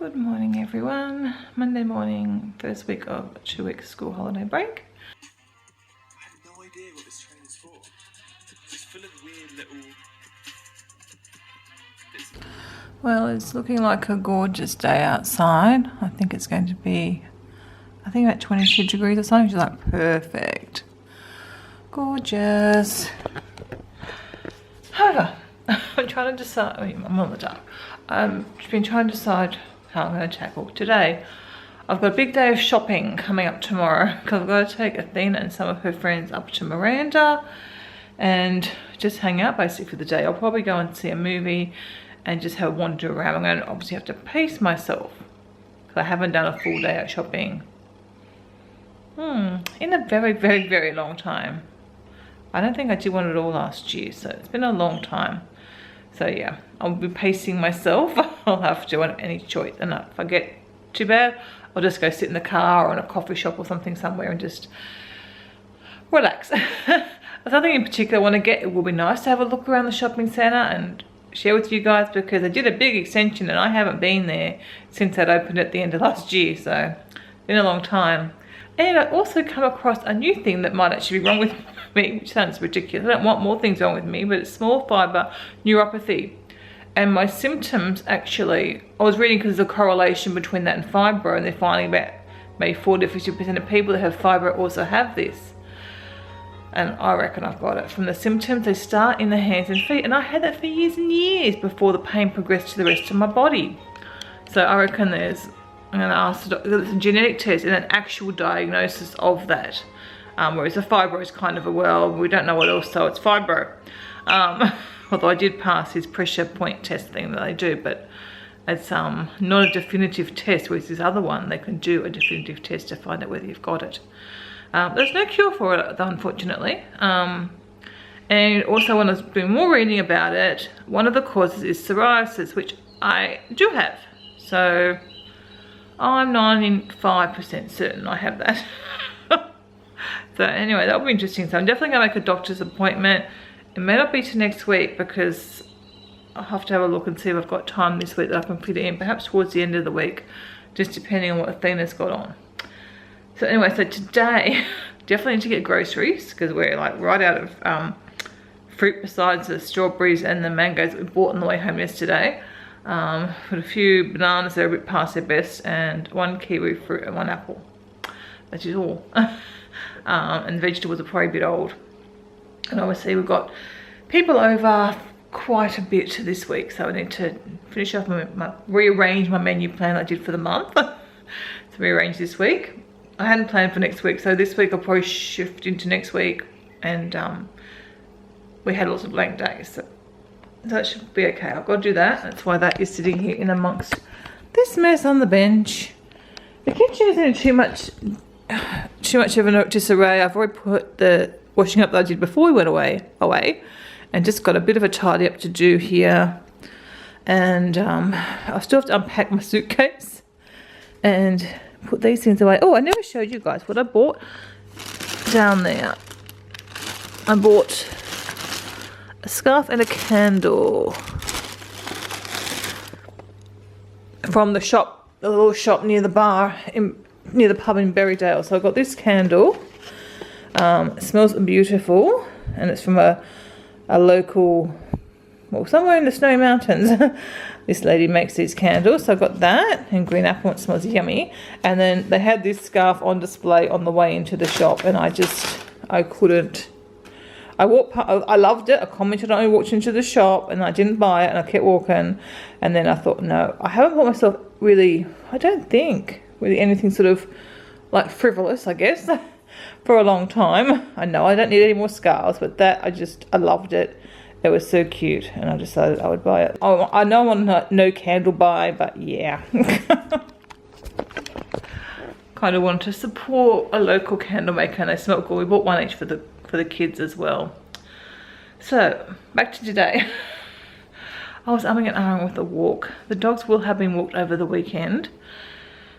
Good morning everyone. Monday morning, first week of a 2-week school holiday break. I have no idea what this train is for. It's full of weird little bits. Well, it's looking like a gorgeous day outside. I think it's going to be, about 22 degrees or something, which is like perfect. Gorgeous. However, I'm trying to decide, I'm on the dark. I've been trying to decide how I'm going to tackle today. I've got a big day of shopping coming up tomorrow because I've got to take Athena and some of her friends up to Miranda and just hang out basically for the day. I'll probably go and see a movie and just have a wander around. I'm going to obviously have to pace myself because I haven't done a full day out shopping in a very, very, very long time. I don't think I did one at all last year, so it's been a long time. So yeah, I'll be pacing myself. I'll have to on any choice. And if I get too bad, I'll just go sit in the car or in a coffee shop or something somewhere and just relax. There's nothing in particular I want to get. It will be nice to have a look around the shopping centre and share with you guys because I did a big extension and I haven't been there since that opened at the end of last year. So it's been a long time. And I also come across a new thing that might actually be wrong with me, which sounds ridiculous. I don't want more things wrong with me, but it's small fibre neuropathy. And my symptoms actually, I was reading because there's a correlation between that and fibro, and they're finding about maybe 40 to 50% of people that have fibro also have this. And I reckon I've got it. From the symptoms, they start in the hands and feet, and I had that for years and years before the pain progressed to the rest of my body. So I reckon I'm going to ask the doctor, it's a genetic test and an actual diagnosis of that. Whereas the fibro is kind of we don't know what else, so it's fibro. Although I did pass his pressure point test thing that they do, but it's not a definitive test, whereas this other one, they can do a definitive test to find out whether you've got it. There's no cure for it, unfortunately. And also when I was doing more reading about it, one of the causes is psoriasis, which I do have. So I'm 95% certain I have that. So anyway, that'll be interesting. So I'm definitely going to make a doctor's appointment. It may not be to next week because I'll have to have a look and see if I've got time this week that I can fit it in. Perhaps towards the end of the week, just depending on what Athena's got on. So anyway, so today, definitely need to get groceries because we're like right out of fruit besides the strawberries and the mangoes that we bought on the way home yesterday. Put a few bananas that are a bit past their best and 1 kiwi fruit and 1 apple. That is all. And the vegetables are probably a bit old. And obviously we've got people over quite a bit this week, so I need to finish off rearrange my menu plan I did for the month. To rearrange this week. I hadn't planned for next week, so this week I'll probably shift into next week, and we had lots of blank days, so that should be okay. I've got to do that. That's why that is sitting here in amongst this mess on the bench. The kitchen isn't in too much of a disarray. I've already put the washing up that I did before we went away and just got a bit of a tidy up to do here. And I still have to unpack my suitcase and put these things away. Oh, I never showed you guys what I bought down there. I bought a scarf and a candle from the shop, the little shop near the bar, near the pub in Berrydale. So I got this candle. It smells beautiful, and it's from a local, well, somewhere in the Snowy Mountains. This lady makes these candles, so I got that, and green apple, it smells yummy. And then they had this scarf on display on the way into the shop, and I couldn't. I loved it. I commented on it, I walked into the shop, and I didn't buy it, and I kept walking. And then I thought, no, I haven't bought myself really, I don't think, really anything sort of like frivolous, I guess, for a long time. I know I don't need any more scarves, but that, I loved it. It was so cute, and I decided I would buy it. Oh, I know I'm on no candle buy, but yeah. Kind of wanted to support a local candle maker, and they smell good. We bought one each for the kids as well. So back to today. I was umming and ahhing with the walk. The dogs will have been walked over the weekend.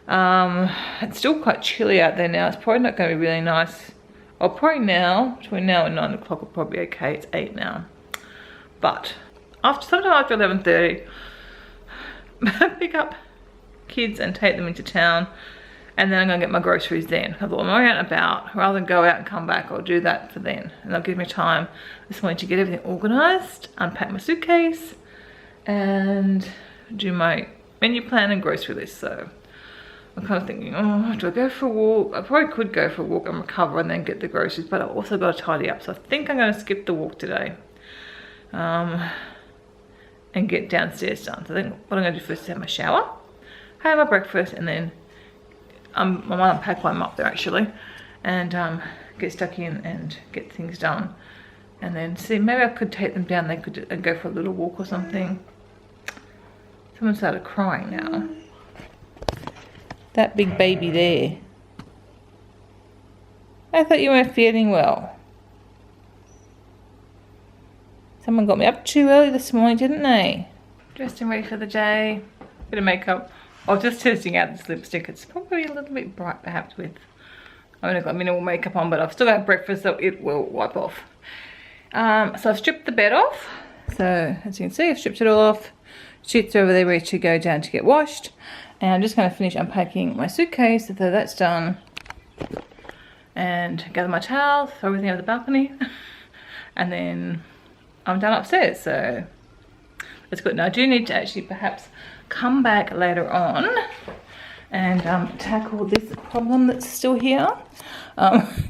It's still quite chilly out there now. It's probably not going to be really nice. Or probably now, between now and 9 o'clock will probably be okay. It's 8 now. But sometime after 11:30, pick up kids and take them into town. And then I'm going to get my groceries then. I thought, I'm out and about. Rather than go out and come back, I'll do that for then. And that'll give me time this morning to get everything organised, unpack my suitcase, and do my menu plan and grocery list. So I'm kind of thinking, oh, do I go for a walk? I probably could go for a walk and recover and then get the groceries, but I've also got to tidy up. So I think I'm going to skip the walk today. And get downstairs done. So I think what I'm going to do first is have my shower, have my breakfast, and then I might unpack while I'm up there actually, and get stuck in and get things done. And then see, maybe I could take them down. They could go for a little walk or something. Someone started crying now. That big baby there. I thought you weren't feeling well. Someone got me up too early this morning, didn't they? Dressed and ready for the day. Bit of makeup. I was just testing out this lipstick. It's probably a little bit bright perhaps with, I've only got minimal makeup on, but I've still got breakfast so it will wipe off. So I've stripped the bed off. So as you can see, I've stripped it all off. Sheets are over there ready to go down to get washed. And I'm just going to finish unpacking my suitcase, so that's done. And gather my towels, throw everything over the balcony. And then I'm done upstairs, so that's good. Now I do need to actually perhaps come back later on and tackle this problem that's still here.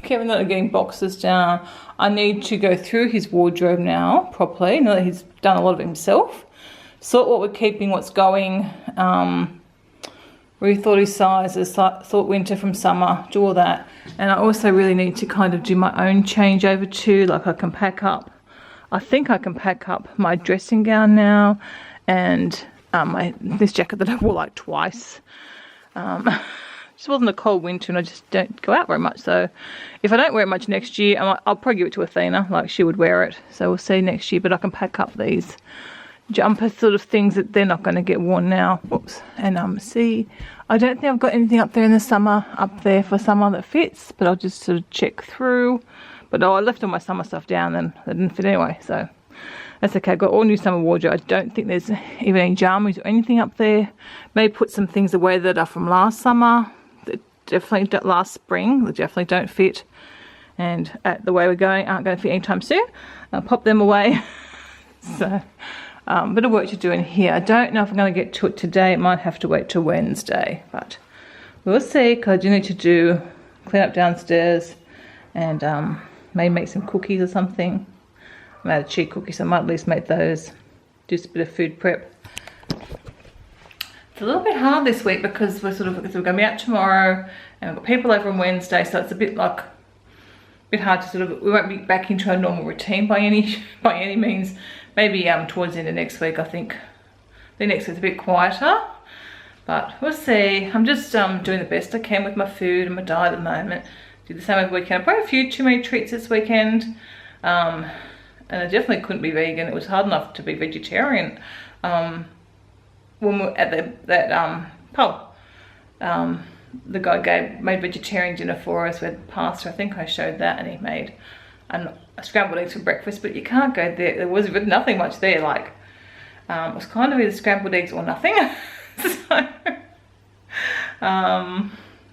Kevin not getting boxes down. I need to go through his wardrobe now properly, now that he's done a lot of it himself. Sort what we're keeping, what's going, rethought his sizes, thought winter from summer, do all that. And I also really need to kind of do my own changeover too, like I can pack up. I think I can pack up my dressing gown now and this jacket that I wore like twice. Just wasn't a cold winter and I just don't go out very much. So if I don't wear it much next year, I'll probably give it to Athena, like she would wear it. So we'll see next year, but I can pack up these jumper sort of things that they're not going to get worn now. Whoops. And see, I don't think I've got anything up there in the summer, up there for summer that fits, but I'll just sort of check through. But I left all my summer stuff down and they didn't fit anyway, so that's okay. I've got all new summer wardrobe. I don't think there's even any jammies or anything up there. Maybe put some things away that are from last summer, that definitely don't, last spring, that definitely don't fit. And at the way we're going, aren't going to fit anytime soon. I'll pop them away. So, bit of work to do in here. I don't know if I'm going to get to it today. It might have to wait till Wednesday, but we'll see, because I do need to clean up downstairs and maybe make some cookies or something. I made a cheese cookie, so I might at least make those. Just a bit of food prep. It's a little bit hard this week because we're going to be out tomorrow and we've got people over on Wednesday, so it's a bit hard to we won't be back into our normal routine by any means. Maybe towards the end of next week, I think. The next week's a bit quieter, but we'll see. I'm just doing the best I can with my food and my diet at the moment. Do the same every weekend. Probably a few too many treats this weekend. And I definitely couldn't be vegan. It was hard enough to be vegetarian. When we were at that pub, the guy made vegetarian dinner for us with pasta. I think I showed that, and he made a scrambled eggs for breakfast. But you can't go there. There was nothing much there. Like it was kind of either scrambled eggs or nothing. So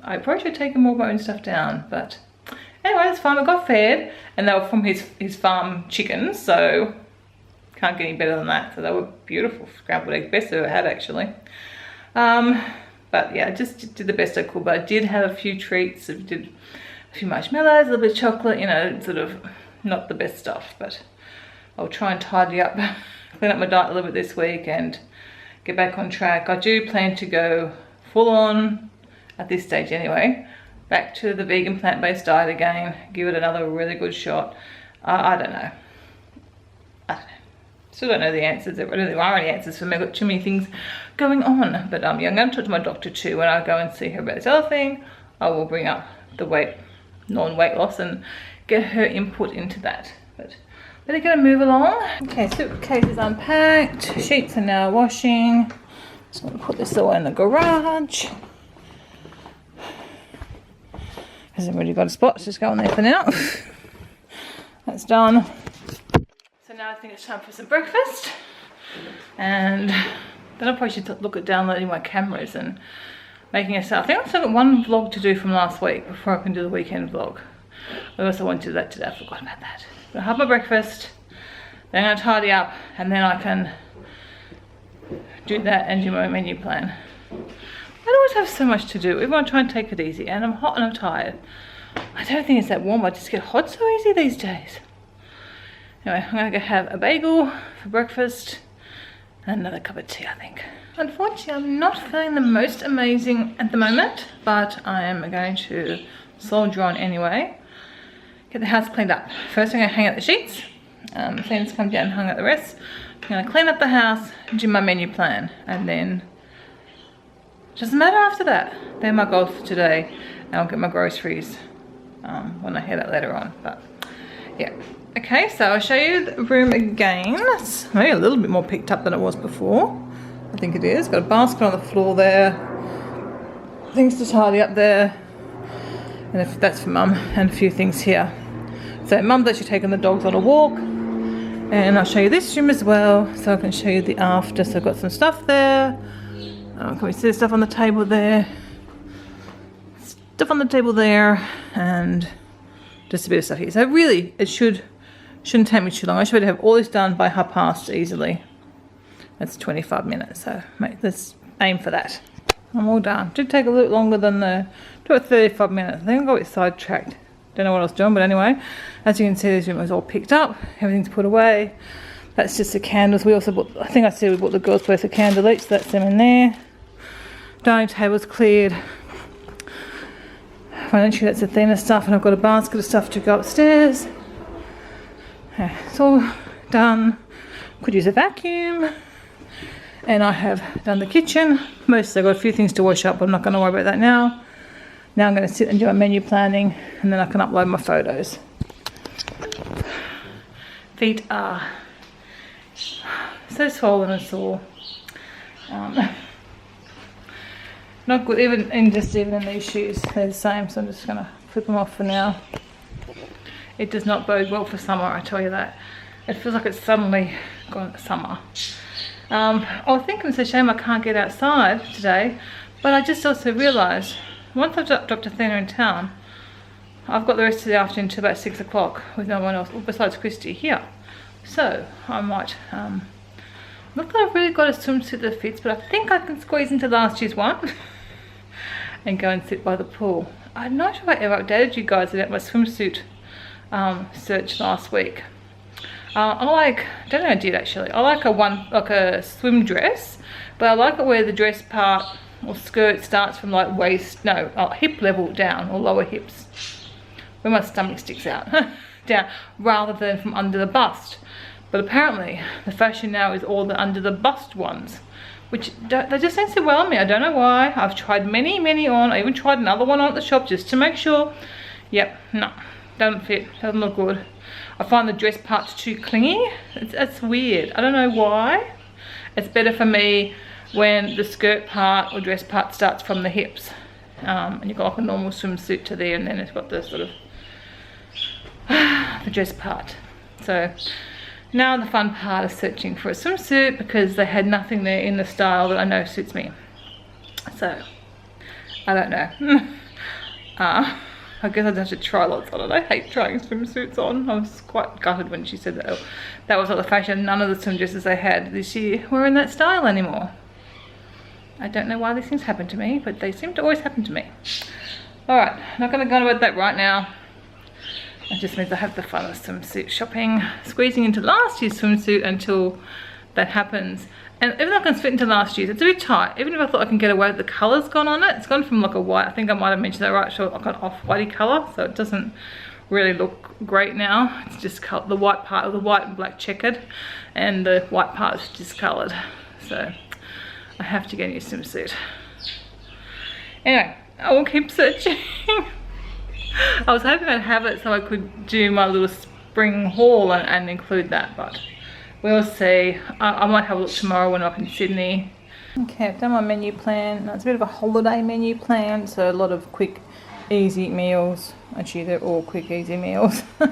I probably should have taken more of my own stuff down, but anyway, it's fine. I got fed, and they were from his farm chickens, so can't get any better than that. So they were beautiful scrambled eggs, best I've ever had actually. But yeah, I just did the best I could. But I did have a few treats. I did a few marshmallows, a little bit of chocolate, you know, sort of not the best stuff. But I'll try and tidy up, clean up my diet a little bit this week and get back on track. I do plan to go full on, at this stage anyway, back to the vegan plant-based diet again, give it another really good shot. I don't know. Still don't know the answers. There are any answers for me. I've got too many things going on. But yeah, I'm going to talk to my doctor too when I go and see her about this other thing. I will bring up the non-weight loss and get her input into that. But better going to move along. Okay, suitcase is unpacked. Sheets are now washing. Just going to put this all in the garage. Hasn't really got a spot, so just go on there for now. That's done. So now I think it's time for some breakfast and Then I probably should look at downloading my cameras and making a start. I think I've still got one vlog to do from last week before I can do the weekend vlog. I also want to do that today. I forgot about that. I'll have my breakfast, then I'm going to tidy up, and then I can do that and do my menu plan. I always have so much to do. Even when I try and take it easy, and I'm hot and I'm tired. I don't think it's that warm. I just get hot so easy these days. Anyway, I'm going to go have a bagel for breakfast and another cup of tea, I think. Unfortunately, I'm not feeling the most amazing at the moment, but I am going to soldier on anyway. Get the house cleaned up. First, I'm going to hang out the sheets. Cleaners come down and hung out the rest. I'm going to clean up the house, do my menu plan, and then doesn't matter after that. They're my goals for today, and I'll get my groceries when I head out later on. But yeah, okay. So I'll show you the room again. It's maybe a little bit more picked up than it was before. I think it is. Got a basket on the floor there. Things to tidy up there. And if that's for Mum, and a few things here. So Mum's actually taking the dogs on a walk. And I'll show you this room as well, so I can show you the after. So I've got some stuff there. Can we see the stuff on the table there? Stuff on the table there, and just a bit of stuff here. So really, it shouldn't take me too long. I should have all this done by 1:30 easily. That's 25 minutes, so let's aim for that. I'm all done. Did take a little longer than the 35 minutes. I think I got a bit sidetracked. Don't know what I was doing, but anyway, as you can see, this room was all picked up. Everything's put away. That's just the candles. We also bought, I think I said we bought the girls both a candle each, so that's them in there. Dining table's cleared. Financially, that's the thinner stuff, and I've got a basket of stuff to go upstairs. Okay, it's all done. Could use a vacuum. And I have done the kitchen. Mostly I've got a few things to wash up, but I'm not going to worry about that now. Now I'm going to sit and do my menu planning, and then I can upload my photos. Feet are so swollen and sore. Not good, even in these shoes, they're the same, so I'm just going to flip them off for now. It does not bode well for summer, I tell you that. It feels like it's suddenly gone summer. I was thinking it's a shame I can't get outside today, but I just also realised once I've dropped Athena in town, I've got the rest of the afternoon till about 6 o'clock with no one else besides Christy here. So I might, not that I've really got a swimsuit that fits, but I think I can squeeze into last year's one and go and sit by the pool. I'm not sure if I ever updated you guys about my swimsuit search last week. I don't know I did actually. I like a swim dress, but I like it where the dress part or skirt starts from like hip level down, or lower hips, where my stomach sticks out down, rather than from under the bust. But apparently the fashion now is all the under the bust ones, which they just don't sit well on me. I don't know why. I've tried many on. I even tried another one on at the shop just to make sure. Yep, no, doesn't fit, doesn't look good. I find the dress parts too clingy. It's weird. I don't know why. It's better for me when the skirt part or dress part starts from the hips. And you've got like a normal swimsuit to there, and then it's got the sort of the dress part. So now the fun part is searching for a swimsuit, because they had nothing there in the style that I know suits me. So I don't know. I guess I'd have to try lots on it. I hate trying swimsuits on. I was quite gutted when she said that that was not the fashion. None of the swim dresses they had this year were in that style anymore. I don't know why these things happen to me, but they seem to always happen to me. Alright, not going to go about that right now. It just means I have the fun of swimsuit shopping, squeezing into last year's swimsuit until that happens. And even though I can fit into last year's, it's a bit tight. Even if I thought I can get away with the colours gone on it, it's gone from like a white, I think I might have mentioned that right, so I've got an off-whitey colour, so it doesn't really look great now. It's just the white part of the white and black checkered, and the white part is discoloured. So I have to get a new swimsuit. Anyway, I will keep searching. I was hoping I'd have it so I could do my little spring haul and include that, but we'll see. I might have a look tomorrow when I'm up in Sydney. Okay, I've done my menu plan. Now, it's a bit of a holiday menu plan, so a lot of quick, easy meals. Actually, they're all quick, easy meals. And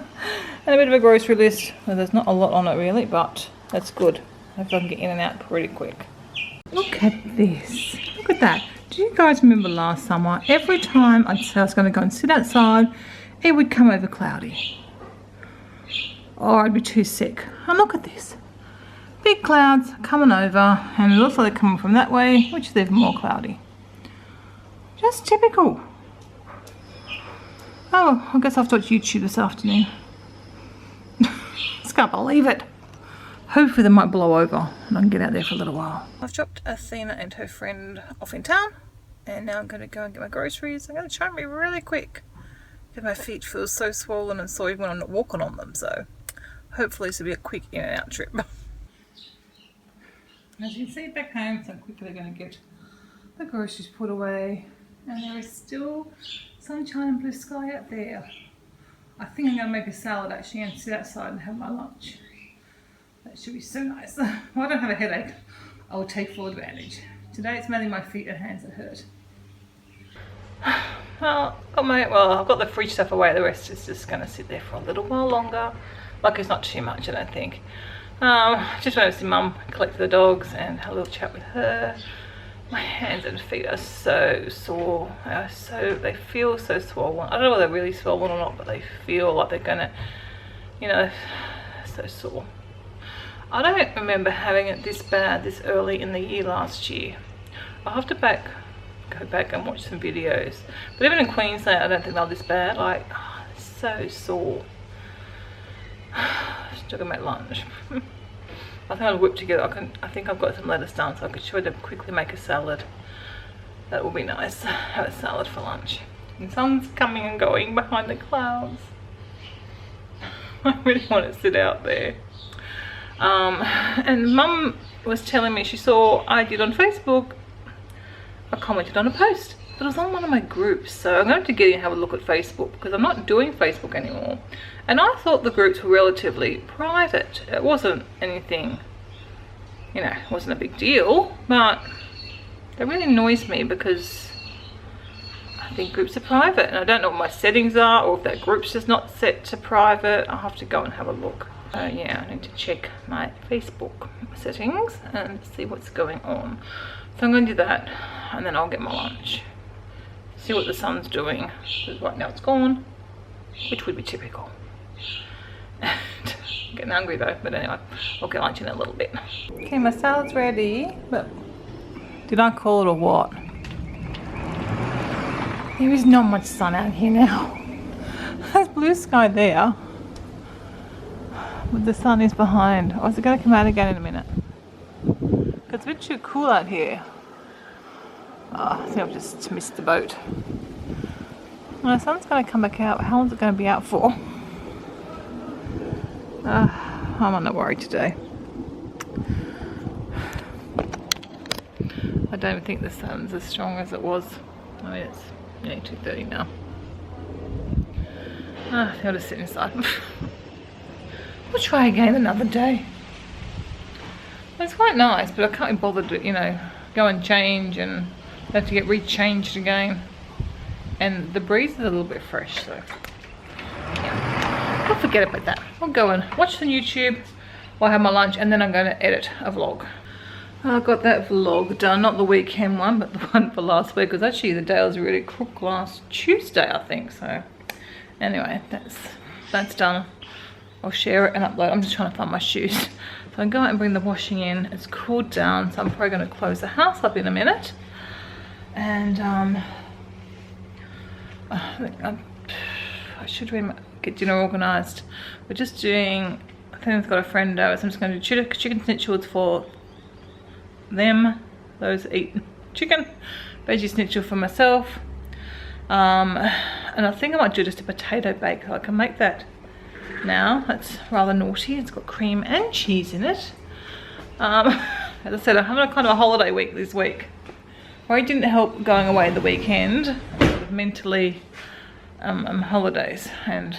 a bit of a grocery list. Well, there's not a lot on it really, but that's good. Hopefully I can get in and out pretty quick. Look at this. Look at that. Do you guys remember last summer? Every time I'd say I was going to go and sit outside, it would come over cloudy. Or I'd be too sick. And look at this. Big clouds coming over, and it looks like they're coming from that way, which is even more cloudy. Just typical. Oh, I guess I've watched YouTube this afternoon. Just can't believe it. Hopefully they might blow over and I can get out there for a little while. I've dropped Athena and her friend off in town, and now I'm going to go and get my groceries. I'm going to try and be really quick because my feet feel so swollen and sore even when I'm not walking on them, so hopefully this will be a quick in and out trip. As you can see back home, so I'm quickly going to get the groceries put away, and there is still sunshine and blue sky out there. I think I'm going to make a salad actually and sit outside and have my lunch. That should be so nice. Well, I don't have a headache. I will take full advantage. Today it's mainly my feet and hands that hurt. Well, I've got the fridge stuff away. The rest is just going to sit there for a little while longer. Like, it's not too much, I don't think. Just went to see Mum, collect the dogs, and had a little chat with her. My hands and feet are so sore. They feel so swollen. I don't know whether they're really swollen or not, but they feel like they're gonna, so sore. I don't remember having it this bad this early in the year last year. I'll have to go back and watch some videos. But even in Queensland, I don't think they're this bad. Like, it's so sore. Still gonna make lunch. I think I'll whip together. I think I've got some lettuce done, so I could try to quickly make a salad. That will be nice. Have a salad for lunch. And sun's coming and going behind the clouds. I really want to sit out there. And Mum was telling me she saw I did on Facebook. I commented on a post, but it was on one of my groups. So I'm going to get in and have a look at Facebook because I'm not doing Facebook anymore. And I thought the groups were relatively private. It wasn't anything, it wasn't a big deal, but they really annoys me because I think groups are private and I don't know what my settings are, or if that group's just not set to private. I'll have to go and have a look. Yeah, I need to check my Facebook settings and see what's going on. So I'm going to do that, and then I'll get my lunch. See what the sun's doing, because right now it's gone, which would be typical. Getting hungry though, but anyway, I'll get lunch in a little bit. Okay, my salad's ready, but did I call it or what? There is not much sun out here now. There's blue sky there, but the sun is behind. Or is it going to come out again in a minute? It's a bit too cool out here. I think I've just missed the boat. Well, the sun's going to come back out. How long is it going to be out for? I'm not worried today. I don't think the sun's as strong as it was. I mean, it's nearly 2:30 now. I think I'll just sit inside. We'll try again another day. It's quite nice, but I can't be bothered to, go and change and have to get rechanged again. And the breeze is a little bit fresh, so yeah. I'll forget about that. I'll go and watch some YouTube while I have my lunch, and then I'm going to edit a vlog. I got that vlog done, not the weekend one, but the one for last week, because actually the day was really cooked last Tuesday, I think. So anyway, that's done. I'll share it and upload. I'm just trying to find my shoes. So I'm going and bring the washing in. It's cooled down, so I'm probably going to close the house up in a minute. And I should really get dinner organised. We're just doing, I think I've got a friend over, so I'm just going to do chicken schnitzel for them, those that eat chicken, veggie schnitzel for myself. And I think I might do just a potato bake, so I can make that now. That's rather naughty. It's got cream and cheese in it. As I said, I'm having a kind of a holiday week this week. Well, it didn't help going away the weekend, sort of mentally holidays, and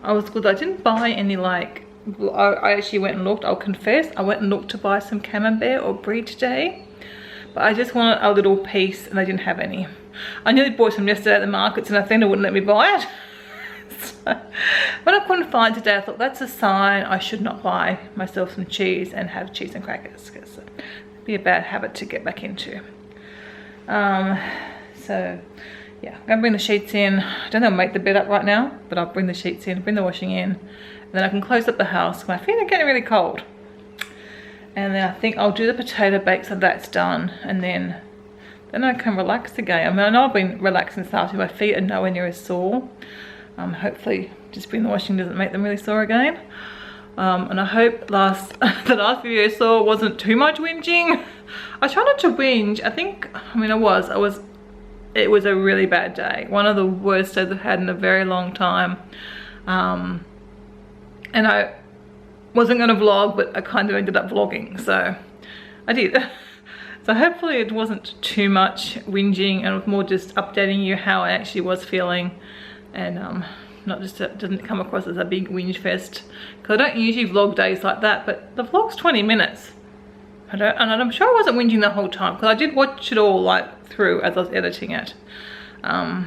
I was good. I didn't buy any, like, I actually went and looked, I'll confess, I went and looked to buy some camembert or brie today, but I just wanted a little piece and they didn't have any. I nearly bought some yesterday at the markets and I think they wouldn't let me buy it. So, when I couldn't find today, I thought that's a sign I should not buy myself some cheese and have cheese and crackers, because it'd be a bad habit to get back into. So yeah, I'm gonna bring the sheets in. I don't know how to make the bed up right now, but I'll bring the sheets in, bring the washing in, and then I can close up the house. My feet are getting really cold. And then I think I'll do the potato bake so that's done, and then I can relax again. I mean, I know I've been relaxing this afternoon. My feet are nowhere near as sore. Hopefully just bring the washing doesn't make them really sore again. And I hope the last video I saw wasn't too much whinging. I try not to whinge. It was a really bad day. One of the worst days I've had in a very long time. And I wasn't gonna vlog, but I kind of ended up vlogging, so I did. So hopefully it wasn't too much whinging, and it was more just updating you how I actually was feeling, and not just, it didn't come across as a big whinge fest, because I don't usually vlog days like that, but the vlog's 20 minutes. And I'm sure I wasn't whinging the whole time, because I did watch it all like through as I was editing it. You know,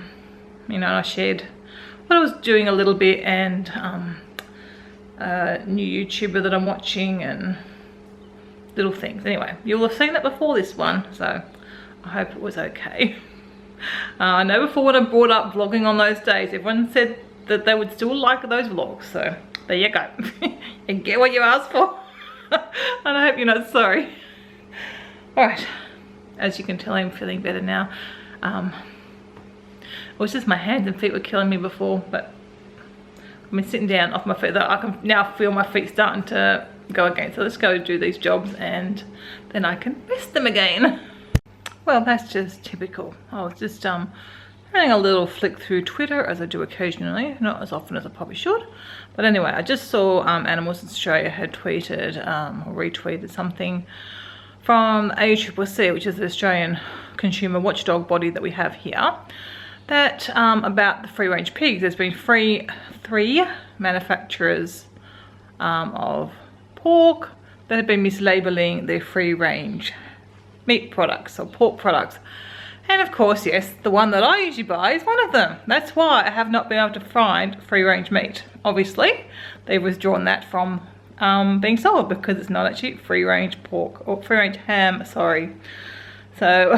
and I shared what I was doing a little bit, and a new YouTuber that I'm watching, and little things. Anyway, you'll have seen that before this one, so I hope it was okay. I know before when I brought up vlogging on those days, everyone said that they would still like those vlogs, so there you go. And get what you asked for. And I hope you're not sorry. Alright, as you can tell, I'm feeling better now. It was just my hands and feet were killing me before, but I've been sitting down off my feet. I can now feel my feet starting to go again. So let's go do these jobs, and then I can rest them again. Well, that's just typical. I was just having a little flick through Twitter, as I do occasionally, not as often as I probably should. But anyway, I just saw Animals Australia had tweeted or retweeted something from ACCC, which is the Australian consumer watchdog body that we have here, that about the free range pigs. There's been three manufacturers of pork that have been mislabeling their free range meat products or pork products. And of course, yes, the one that I usually buy is one of them. That's why I have not been able to find free range meat. Obviously, they've withdrawn that from being sold, because it's not actually free range pork or free range ham, sorry. So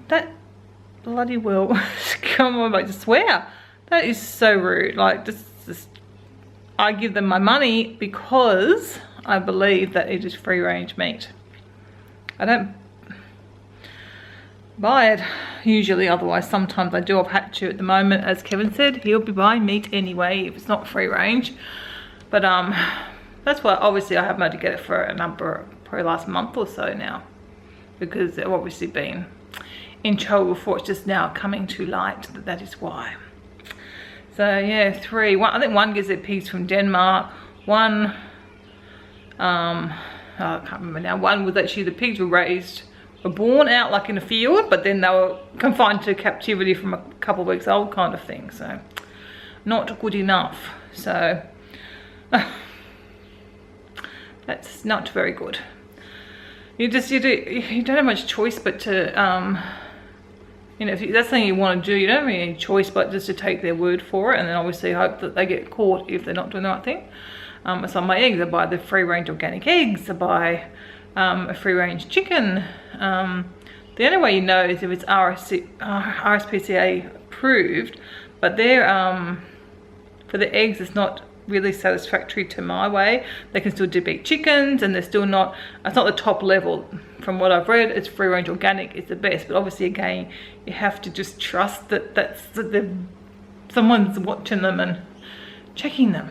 that bloody well, come on, I just swear. That is so rude. Like, just I give them my money because I believe that it is free range meat. I don't buy it usually, otherwise sometimes I do. I've had to at the moment. As Kevin said, he'll be buying meat anyway if it's not free range. But that's why obviously I haven't had to get it for a number, probably last month or so now, because they've obviously been in trouble before. It's just now coming to light that is why. So yeah, I think one gives their pigs from Denmark, one I can't remember now. One was actually the pigs were born out like in a field, but then they were confined to captivity from a couple of weeks old kind of thing. So not good enough. So that's not very good. You don't have much choice but to you know, if that's something you want to do, you don't have any choice but just to take their word for it, and then obviously hope that they get caught if they're not doing the right thing. So my eggs, I buy the free range organic eggs, I buy a free range chicken. The only way you know is if it's RSPCA approved, but they're for the eggs it's not really satisfactory to my way. They can still debeat chickens, and they're still not, it's not the top level. From what I've read, it's free range organic is the best, but obviously again you have to just trust that someone's watching them and checking them.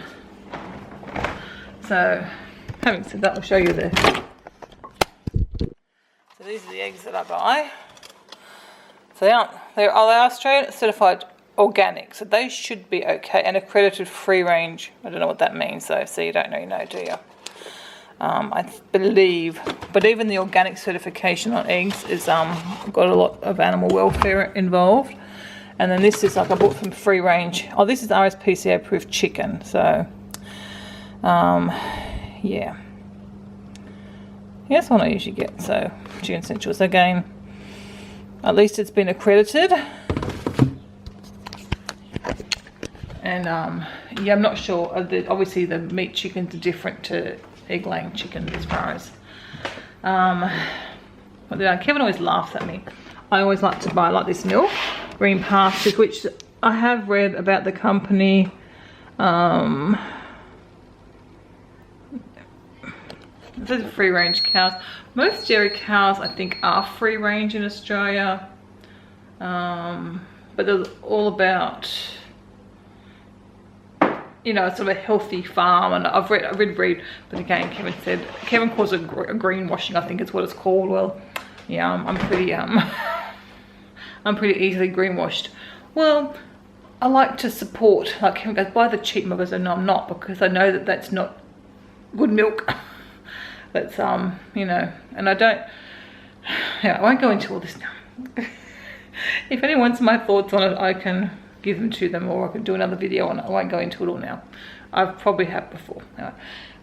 So having said that, I'll show you the, so these are the eggs that I buy. So they are Australian certified organic, so they should be okay, and accredited free range. I don't know what that means though, so you don't know, you know, do you? I believe, but even the organic certification on eggs is got a lot of animal welfare involved. And then this is like I bought from free range. Oh, this is RSPCA approved chicken. So yeah, that's one I usually get. So Chicken Essentials again, at least it's been accredited. And yeah, I'm not sure. Obviously the meat chickens are different to egg laying chickens as far as Kevin always laughs at me. I always like to buy like this milk, green pastures, which I have read about the company. This is free range cows. Most dairy cows I think are free range in Australia, but they're all about, you know, sort of a healthy farm. And I've read, but again, Kevin calls it greenwashing, I think is what it's called. Well, yeah, I'm pretty I'm pretty easily greenwashed. Well, I like to support, like Kevin goes, buy the cheap milk. I said, no, I'm not, because I know that that's not good milk. That's you know, and I don't, yeah, I won't go into all this now. If anyone wants my thoughts on it, I can give them to them, or I can do another video on it. I won't go into it all now. I've probably have before. Now,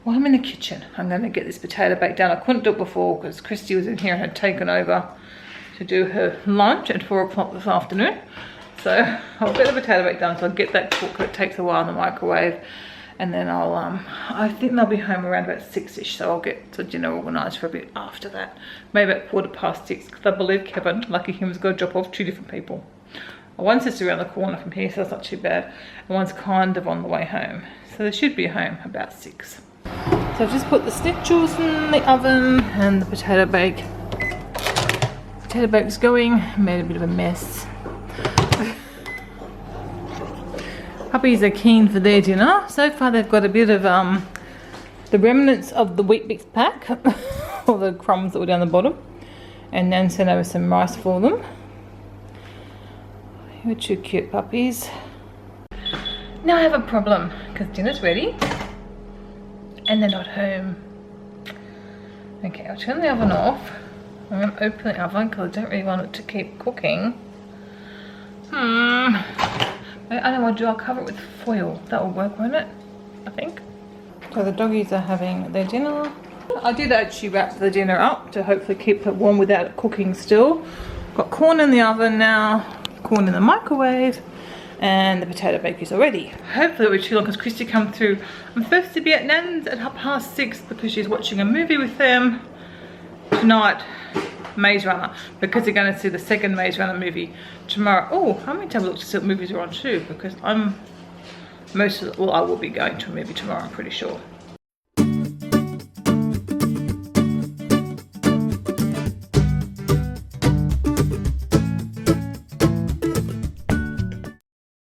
while I'm in the kitchen, I'm going to get this potato bake done. I couldn't do it before because Christy was in here and had taken over to do her lunch at 4 o'clock this afternoon. So I'll get the potato bake done, so I'll get that cooked. It takes a while in the microwave. And then I'll, I think they'll be home around about 6ish, so I'll get the dinner organised for a bit after that. Maybe at 6:15, because I believe Kevin, lucky him, has got to drop off 2 different people. One's just around the corner from here, so it's not too bad. And one's kind of on the way home. So they should be home about 6. So I've just put the schnitzel's in the oven and the potato bake. Potato bake's going, made a bit of a mess. Puppies are keen for their dinner. So far they've got a bit of the remnants of the Wheat Bix pack, or the crumbs that were down the bottom, and then sent over some rice for them. You're too cute, puppies. Now I have a problem, because dinner's ready and they're not home. Okay, I'll turn the oven off. I'm going to open the oven because I don't really want it to keep cooking. I don't know what to do. I'll cover it with foil. That will work, won't it? I think. So the doggies are having their dinner. I did actually wrap the dinner up to hopefully keep it warm without it cooking still. Got corn in the oven now, corn in the microwave, and the potato bake is already. Hopefully it will be too long because Christy come through. I'm supposed to be at Nan's at 6:30 because she's watching a movie with them tonight. Maze Runner, because they're going to see the second Maze Runner movie tomorrow. Oh, I'm going to have a look to see what movies are on too, because I'm I will be going to a movie tomorrow, I'm pretty sure.